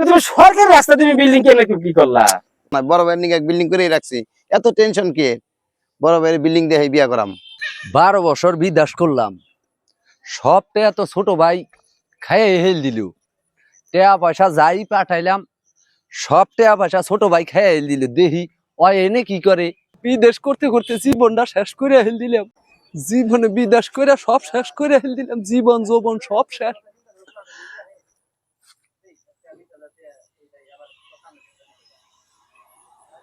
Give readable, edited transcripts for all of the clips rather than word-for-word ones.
তুমি সরকারি রাস্তা তুমি বিল্ডিং কেন কি করলা? না বড় ভাইয়ের নিকে বিল্ডিং করেই রাখছি, এত টেনশন কে? বড় ভাইয়ের বিল্ডিং দেখে বিয়া করাম। 12 বছর বিদেশ করলাম, সব টেয়া তো ছোট ভাই খাইয়ে হেল দিল। টেয়া পয়সা যাই পাঠাইলাম, সব টেয়া পয়সা ছোট ভাই খাইয়ে হেল দিল। দেখি ও এনে কি করে। বিদেশ করতে করতে জীবনটা শেষ করে হেল দিলাম। জীবনে বিদেশ করে সব শেষ করে হেল দিলাম, জীবন যৌবন সব শেষ।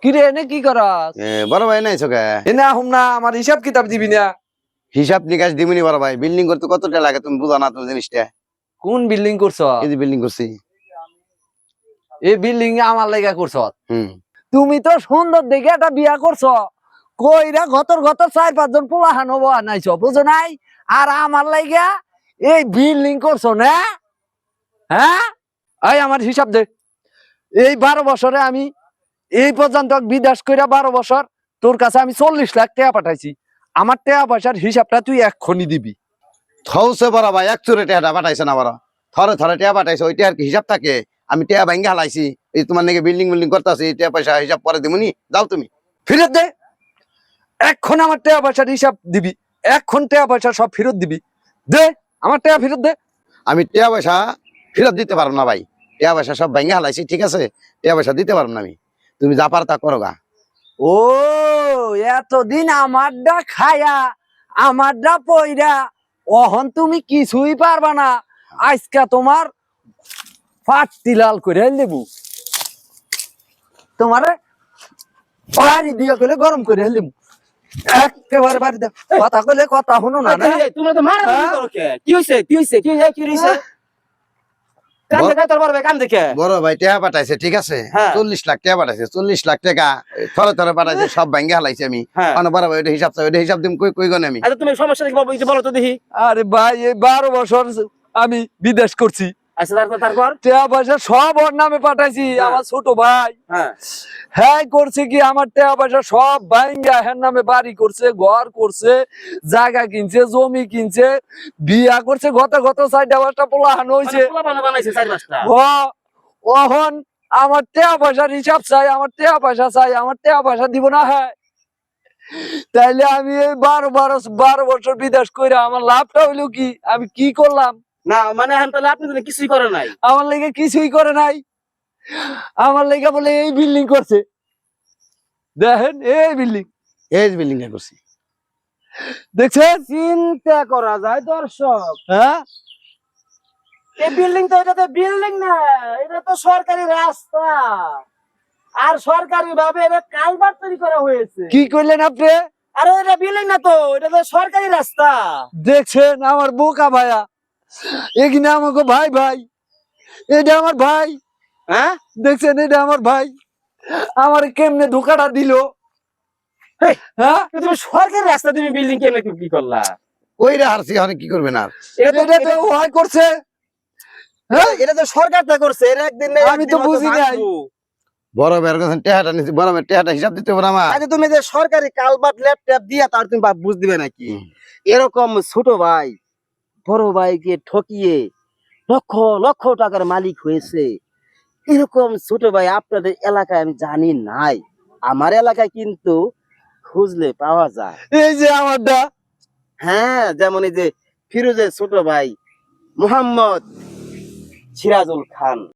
কিরে এনে কি করাস? বড় ভাই নাই চোখে এনে আহুম না, আমার হিসাব কিতাব দিবি না? হিসাব নিকাশ দিবনি বড় ভাই। বিল্ডিং করতে কতটা লাগে তুমি বুঝা না, তুমি জিনিসটা। কোন বিল্ডিং করছ? এই যে বিল্ডিং করছি। এই বিল্ডিং আমার লাগা করছ? হুম। তুমি তো সুন্দর দেখে একটা বিয়া করছ, কইরা গতর 4-5 জন পোলা হানো বানাইছো, বুঝো নাই? আর আমার লাইগা এই বিল্ডিং করছো না? হ্যাঁ, এই আমার হিসাব দে। এই 12 বছরে আমি এই পর্যন্ত বিদেশ কইরা 12 বছর তোর কাছে আমি 40 লাখ টাকা পাঠাইছি। আমার টাকা পয়সার হিসাবটা তুই এক্ষুনি দিবি। থৌসে বড় ভাই, এক চোরে টেয়াটা পাঠাইছে না বড়, থরে থরে টেয়া পাঠাইছে। ওই টেয়ার কি হিসাব থাকে? আমি টেয়া ভাঙ্গে হালাইছি, এই তোমার নাকি বিল্ডিং করতে আছি, টেয়া পয়সা হিসাব পরে দিবনি। যাও তুমি ফেরত দে, এখন আমার টাকা পয়সার হিসাব দিবি, এখন টাকা পয়সা সব ফেরত দিবি। দে আমার টাকা ফেরত দে। আমি টেয়া পয়সা ফেরত দিতে পারবো না ভাই। টেয়া পয়সা সব ভাঙ্গে হালাইছি, ঠিক আছে? টেয়া পয়সা দিতে পারবো না আমি। তুমি যা পার তা করো গা। ও এতদিন আমারটা খায়া আমারটা পইরা অহন তুমি কিছুই পারবা না। আজকে তোমার ফাটতি লাল করে দেবো, তোমারে বাড়ি দিয়ে গেলে গরম করে দেবো একেবারে। বাড়ি দাও, কথা কইলে কথা শুনো না। তুমি তো মারা করো কে? কি হইছে? কি হইছে? কি হইছে? কান দেখে তোর বড় ভাই কান দেখে। বড় ভাই টেয়া পাঠাইছে, ঠিক আছে? হ্যাঁ। 40 লাখ টাকা পাঠাইছে, 40 লাখ টাকা থরে থরে পাঠাইছে, সব ভাঙ্গে হালাইছি আমি। হ্যাঁ। মানে বড় ভাই ওটা হিসাব চাই, ওটা হিসাব দিম কই গনে আমি। আচ্ছা তুমি সমস্যা কি বাবু, বলো তো দেখি। আরে ভাই এই 12 বছর আমি বিদেশ করছি, আচ্ছা তারপর টাকা পয়সা সব ওর নামে পাঠাইছি। হ্যাঁ। আমার ছোট ভাই হ্যাঁ হ্যাঁ করছে কি, আমার টাকা পয়সা সব ভাঙ্গা হ্যার নামে বাড়ি করছে, ঘর করছে, জায়গা কিনছে, জমি কিনছে, বিয়া করছে। গত 4-5টা পোলাহান হয়েছে। পোলা বানাইছে 4-5টা। অহন আমার টাকা পয়সার হিসাব চাই, আমার টাকা পয়সা চাই, আমার টাকা পয়সা দিব না। হ্যাঁ, তাইলে আমি এই 12 বছর বিদেশ কইরা আমার লাভটা হইলো কি? আমি কি করলাম? না মানে এখন তাহলে আপনি তো কিছুই করে নাই। আমার লেগে কিছুই করে নাই, আমার লেগে বলে এই বিল্ডিং করছে। দেখেন এই বিল্ডিং, এই বিল্ডিং এ করছি। দেখছেন? চিন্তা করা যায় দর্শক, হ্যাঁ, এই বিল্ডিং তো, এটা তো বিল্ডিং না, এটা তো সরকারি রাস্তা। আর সরকারি ভাবে এটা কালভার্ট তৈরি করা হয়েছে। কি করলেন আপনি? আরে এটা বিল্ডিং না তো, এটা তো সরকারি রাস্তা। দেখছেন আমার বোকা ভাইয়া, এখানে আমাকে ভাই ভাই, এটা আমার ভাই। হ্যাঁ দেখছেন এটা আমার ভাই, আমার কেমনে ধোকাটা দিল। হ্যাঁ, তুমি সরকারি রাস্তা তুমি বিল্ডিং কেন কি করলা? ওই রে হারছি, অনেক কি করবে না। এটা তো ওয়াই করছে। হ্যাঁ, এটা তো সরকারটা করছে, এর একদিন না আমি একদিন তো হয়তো বুঝি নাই। ভাঙবো। বড় ভাইয়ের কাছে টেহাটা নিছি, বড় ভাই টেহাটা হিসাব দিতে হবে না আমার। আচ্ছা তুমি যে সরকারি কালভার্ট ল্যাপটপ দিয়া তার তুমি বুঝ দিবে নাকি? এরকম ছোট ভাই বড় ভাইকে ঠকিয়ে লক্ষ লক্ষ টাকার মালিক হয়েছে, এরকম ছোট ভাই আপনাদের এলাকায় আমি জানি নাই। আমার এলাকায় কিন্তু খুঁজলে পাওয়া যায়। এই যে আমারটা, হ্যাঁ, যেমন এই যে ফিরোজের ছোট ভাই মোহাম্মদ সিরাজুল খান।